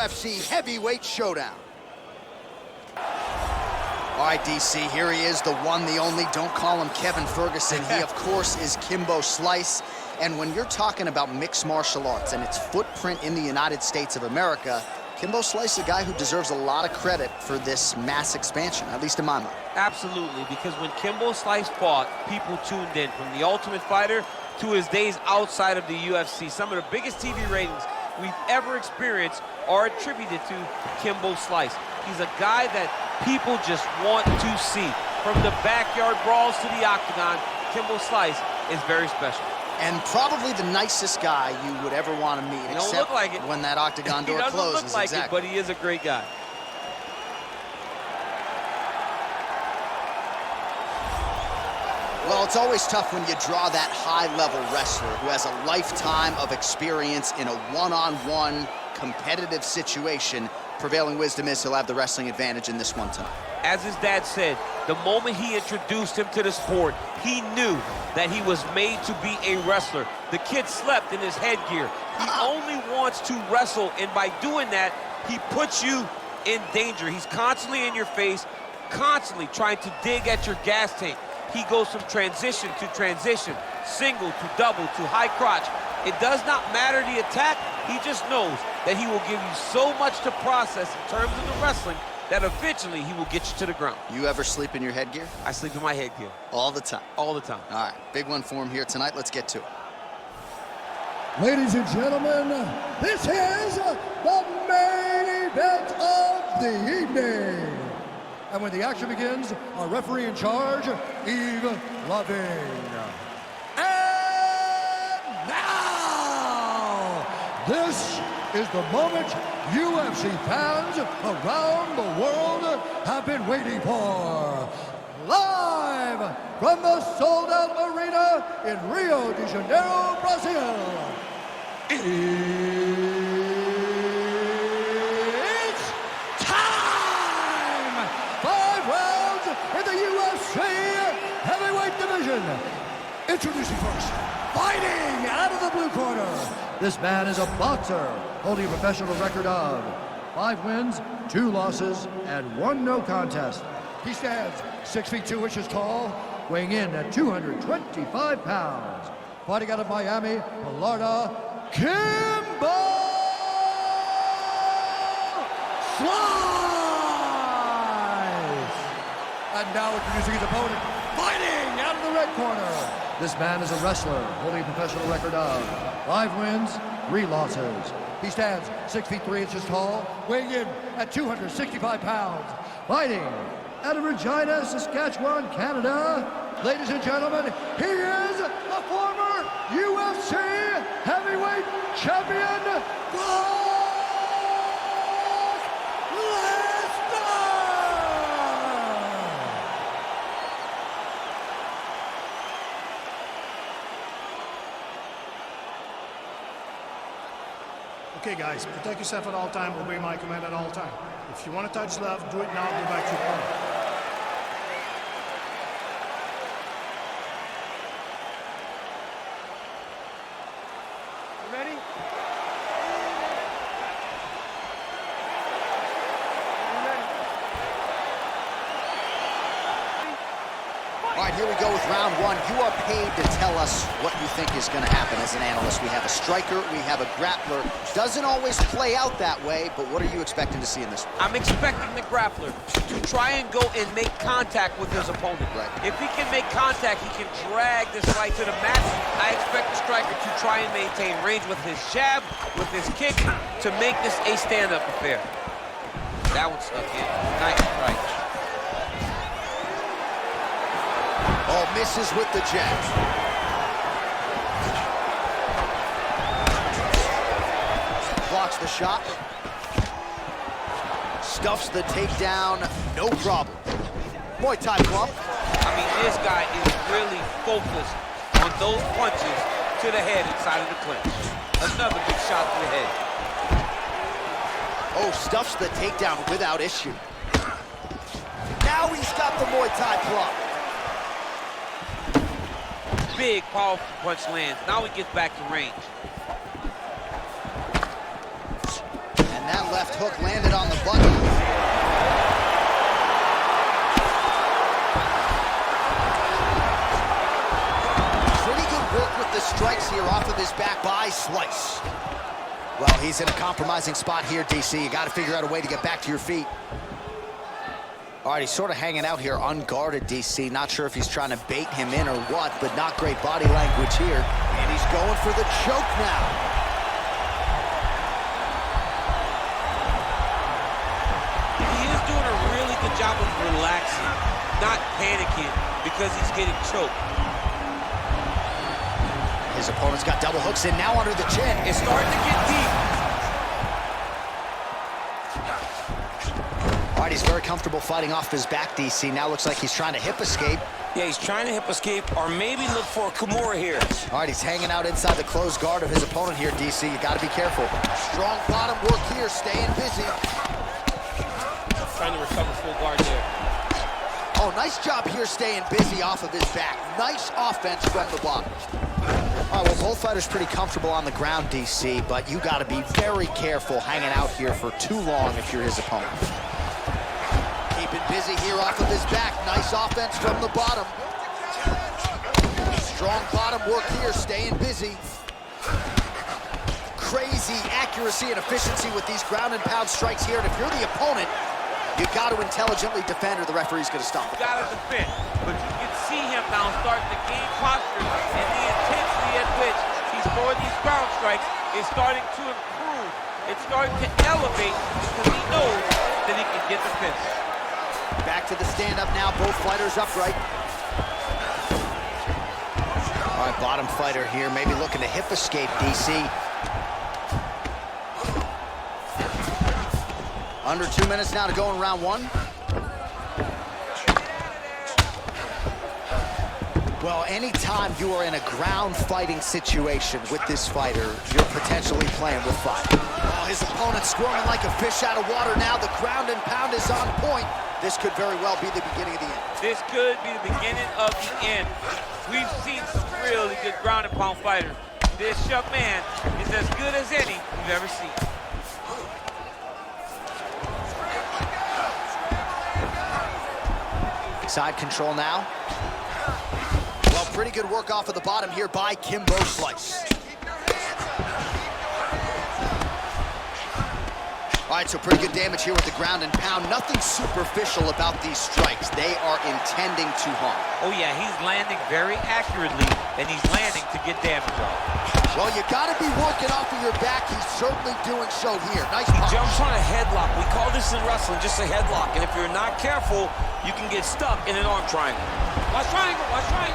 UFC Heavyweight Showdown. All right, DC, here he is, the one, the only. Don't call him Kevin Ferguson. He, of course, is Kimbo Slice. And when you're talking about mixed martial arts and its footprint in the United States of America, Kimbo Slice is a guy who deserves a lot of credit for this mass expansion, at least in my mind. Absolutely, because when Kimbo Slice fought, people tuned in. From The Ultimate Fighter to his days outside of the UFC, some of the biggest TV ratings we've ever experienced are attributed to Kimbo Slice. He's a guy that people just want to see. From the backyard brawls to the octagon, Kimbo Slice is very special. And probably the nicest guy you would ever want to meet, He don't look like it. When that octagon door closes. He doesn't look like exactly. it, but he is a great guy. Well, it's always tough when you draw that high-level wrestler who has a lifetime of experience in a one-on-one competitive situation. Prevailing wisdom is he'll have the wrestling advantage in this one tonight. As his dad said, the moment he introduced him to the sport, he knew that he was made to be a wrestler. The kid slept in his headgear. He only wants to wrestle, and by doing that, he puts you in danger. He's constantly in your face, constantly trying to dig at your gas tank. He goes from transition to transition, single to double to high crotch. It does not matter the attack. He just knows that he will give you so much to process in terms of the wrestling that eventually he will get you to the ground. You ever sleep in your headgear? I sleep in my headgear. All the time? All the time. All right, big one for him here tonight. Let's get to it. Ladies and gentlemen, this is the main event of the evening. And when the action begins, our referee in charge, Yves Lavigne. And now, this is the moment UFC fans around the world have been waiting for. Live from the sold-out arena in Rio de Janeiro, Brazil. It's time! 5 rounds in the UFC heavyweight division. Introducing first, fighting out of the blue corner. This man is a boxer holding a professional record of 5 wins, 2 losses, and 1 no contest. He stands 6 feet 2 inches tall, weighing in at 225 pounds. Fighting out of Miami, Florida, Kimbo Slice! And now introducing his opponent, fighting out of the red corner. This man is a wrestler holding a professional record of 5 wins, 3 losses. He stands 6 feet 3 inches tall, weighing in at 265 pounds. Fighting out of Regina, Saskatchewan, Canada. Ladies and gentlemen, he is the former UFC heavyweight champion, Brock Lesnar! Okay, guys, protect yourself at all time, obey my command at all time. If you want to touch left, do it now, go back to your corner. Ready? All right, here we go with round 1. You are paid to tell us what you think is going to happen as an analyst. We have a striker, we have a grappler. Doesn't always play out that way, but what are you expecting to see in this one? I'm expecting the grappler to try and go and make contact with his opponent. Right. If he can make contact, he can drag this fight to the mat. I expect the striker to try and maintain range with his jab, with his kick, to make this a stand-up affair. That one stuck in. Nice strike. Oh, misses with the jab. Blocks the shot. Stuffs the takedown, no problem. Muay Thai club. I mean, this guy is really focused on those punches to the head inside of the clinch. Another big shot to the head. Oh, stuffs the takedown without issue. Now he's got the Muay Thai club. Big, powerful punch lands. Now he gets back to range. And that Strong left hook landed on the button. Pretty good work with the strikes here off of his back by Slice. Well, he's in a compromising spot here, DC. You got to figure out a way to get back to your feet. All right, he's sort of hanging out here unguarded, DC. Not sure if he's trying to bait him in or what, but not great body language here. And he's going for the choke now. He is doing a really good job of relaxing, not panicking because he's getting choked. His opponent's got double hooks in, now under the chin. It's starting to get deep. All right, he's very comfortable fighting off his back, DC. Now looks like he's trying to hip escape. Yeah, he's trying to hip escape or maybe look for a Kimura here. All right, he's hanging out inside the closed guard of his opponent here, DC. You got to be careful. Strong bottom work here, staying busy. Trying to recover full guard there. Oh, nice job here staying busy off of his back. Nice offense from the bottom. All right, well, both fighters pretty comfortable on the ground, DC, but you got to be very careful hanging out here for too long if you're his opponent. Keeping busy here off of his back. Nice offense from the bottom. Strong bottom work here, staying busy. Crazy accuracy and efficiency with these ground and pound strikes here. And if you're the opponent, you got to intelligently defend or the referee's going to stop it. Got to defend, but you can see him now starting to gain posture, and the intensity at which he's throwing these ground strikes is starting to improve. It's starting to elevate because he knows that he can get the finish. Back to the stand-up now, both fighters upright. All right, bottom fighter here, maybe looking to hip escape, DC. Under 2 minutes now to go in round one. Well, anytime you are in a ground fighting situation with this fighter, you're potentially playing with fire. Oh, his opponent's squirming like a fish out of water now. The ground and pound is on point. This could very well be the beginning of the end. This could be the beginning of the end. We've seen some really good ground and pound fighters. This young man is as good as any we've ever seen. Side control now. Well, pretty good work off of the bottom here by Kimbo Slice. All right, so pretty good damage here with the ground and pound. Nothing superficial about these strikes. They are intending to harm. Oh yeah, he's landing very accurately, and he's landing to get damage off. Well, you got to be working off of your back. He's certainly doing so here. Nice He punch. jumps on a headlock. We call this in wrestling just a headlock. And if you're not careful, you can get stuck in an arm triangle. Watch triangle, watch triangle.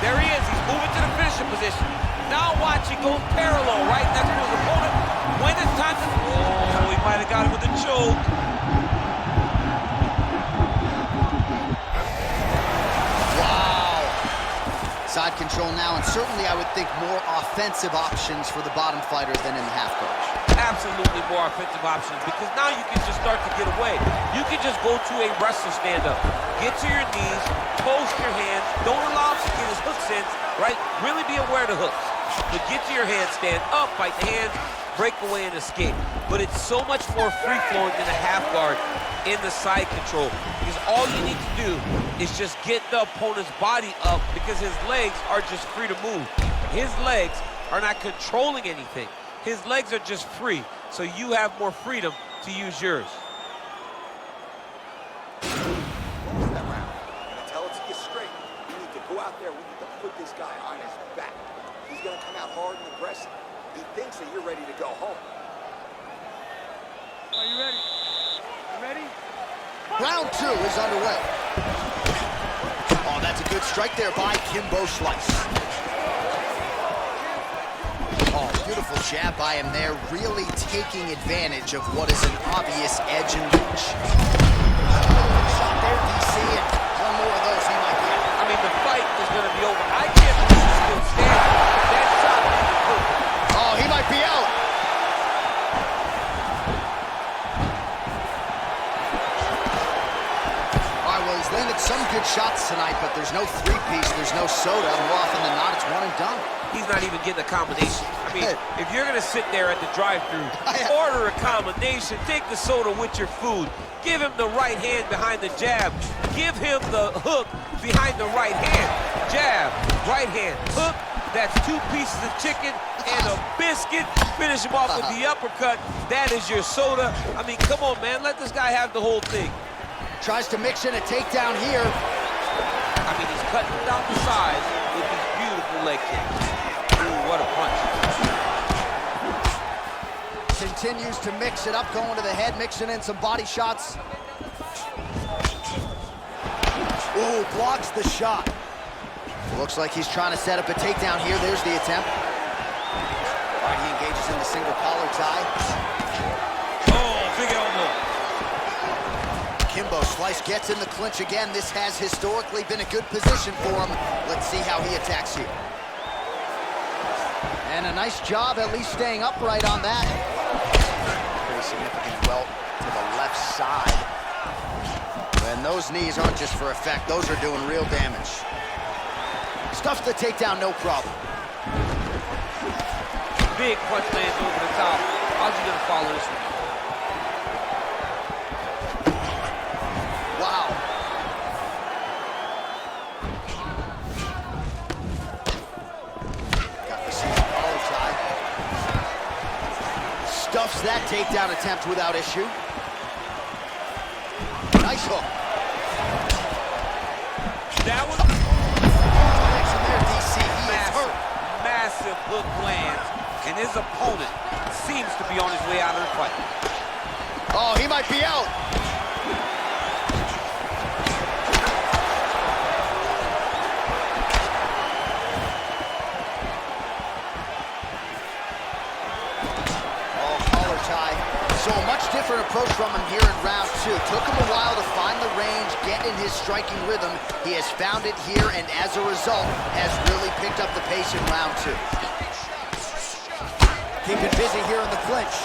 There he is, he's moving to the finishing position. Now watch, he goes parallel right next to his opponent. When it's time to... Oh, he might have got him with a choke. Wow. Side control now, and certainly I would think more offensive options for the bottom fighter than in the half guard. Absolutely more offensive options, because now you can just start to get away. You can just go to a wrestler stand-up. Get to your knees, post your hands, don't allow him to get his hooks in, right? Really be aware of the hooks. But get to your hands, stand up, fight the hands, break away and escape. But it's so much more free-flowing than a half guard in the side control, because all you need to do is just get the opponent's body up, because his legs are just free to move. His legs are not controlling anything. His legs are just free, so you have more freedom to use yours. That round. I'm gonna tell it to you straight. We need to go out there. We need to put this guy on his back. He's gonna come out hard and aggressive. He thinks that you're ready to go home. Are you ready? You ready? Round two is underway. Oh, that's a good strike there by Kimbo Slice. Oh, beautiful jab by him there, really taking advantage of what is an obvious edge and reach. Shot there, DC, and one more of those he might be out. I mean, the fight is going to be over. I can't believe he's still standing. That shot made it good. Oh, he might be out. All right, well, he's landed some good shots tonight, but there's no three-piece, there's no soda. More often than not, it's one and done. He's not even getting a combination. I mean, if you're gonna sit there at the drive-thru, order a combination, take the soda with your food, give him the right hand behind the jab, give him the hook behind the right hand, jab, right hand, hook. That's 2 pieces of chicken and a biscuit. Finish him off with the uppercut. That is your soda. I mean, come on, man. Let this guy have the whole thing. Tries to mix in a takedown here. I mean, he's cutting down the sides with these beautiful leg kicks. Ooh, what a punch. Continues to mix it up, going to the head, mixing in some body shots. Ooh, blocks the shot. Looks like he's trying to set up a takedown here. There's the attempt. All right, he engages in the single collar tie. Oh, big elbow. Kimbo Slice gets in the clinch again. This has historically been a good position for him. Let's see how he attacks here. And a nice job at least staying upright on that. Pretty significant welt to the left side. And those knees aren't just for effect. Those are doing real damage. Stuffs the takedown, no problem. Big punch lands over the top. How's he gonna follow this one? Wow. Got the single collar tie. Stuffs that takedown attempt without issue. Nice hook. That one. Massive hook lands, and his opponent seems to be on his way out of the fight. Oh, he might be out. Oh, collar tie. So a much different approach from him here in round 2. Took him a while to find the range, get in his striking rhythm. He has found it here, and as a result, has really picked up the pace in round 2. Keeping busy here in the clinch.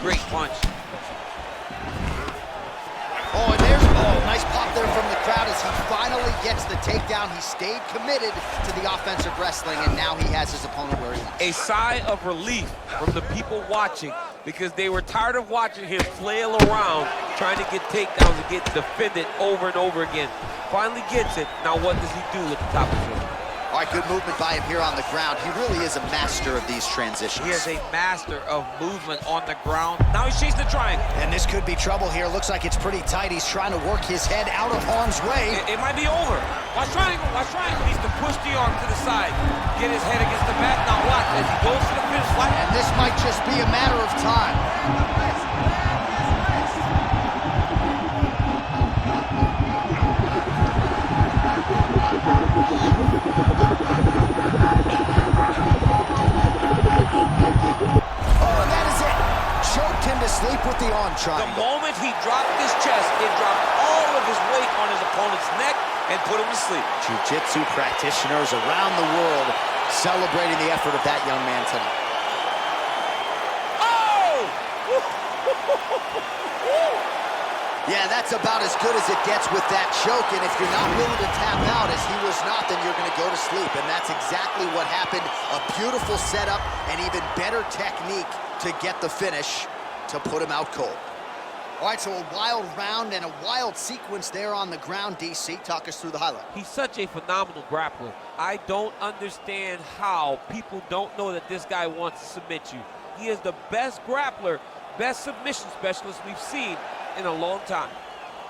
Great punch. Oh, and there's nice pop there from the crowd as he finally gets the takedown. He stayed committed to the offensive wrestling, and now he has his opponent where he wants. A sigh of relief from the people watching, because they were tired of watching him flail around trying to get takedowns and get defended over and over again. Finally gets it. Now what does he do at the top of the field? All right, good movement by him here on the ground. He really is a master of these transitions. He is a master of movement on the ground. Now he's chasing the triangle. And this could be trouble here. Looks like it's pretty tight. He's trying to work his head out of harm's way. It might be over. Watch triangle, watch triangle. He needs to push the arm to the side. Get his head against the mat. Now watch as he goes to the finish line. And this might just be a matter of time. Sleep with the arm triangle. The moment he dropped his chest, it dropped all of his weight on his opponent's neck and put him to sleep. Jiu-jitsu practitioners around the world celebrating the effort of that young man tonight. Oh! Yeah, that's about as good as it gets with that choke, and if you're not willing to tap out, as he was not, then you're going to go to sleep, and that's exactly what happened. A beautiful setup and even better technique to get the finish to put him out cold. All right, so a wild round and a wild sequence there on the ground. DC, talk us through the highlight. He's such a phenomenal grappler. I don't understand how people don't know that this guy wants to submit you. He is the best grappler, best submission specialist we've seen in a long time.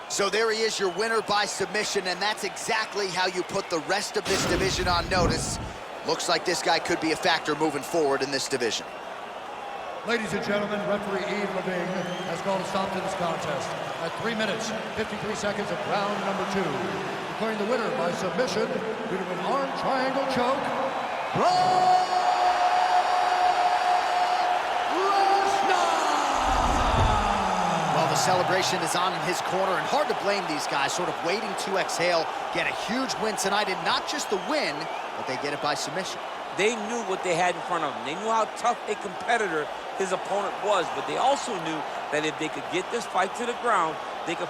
So there he is, your winner by submission, and that's exactly how you put the rest of this division on notice. Looks like this guy could be a factor moving forward in this division. Ladies and gentlemen, referee Yves Leving has called a stop to this contest at 3 minutes, 53 seconds of round number 2. Declaring the winner by submission due to an arm triangle choke, Brock Lesnar! Well, the celebration is on in his corner, and hard to blame these guys, sort of waiting to exhale, get a huge win tonight, and not just the win, but they get it by submission. They knew what they had in front of them. They knew how tough a competitor his opponent was, but they also knew that if they could get this fight to the ground, they could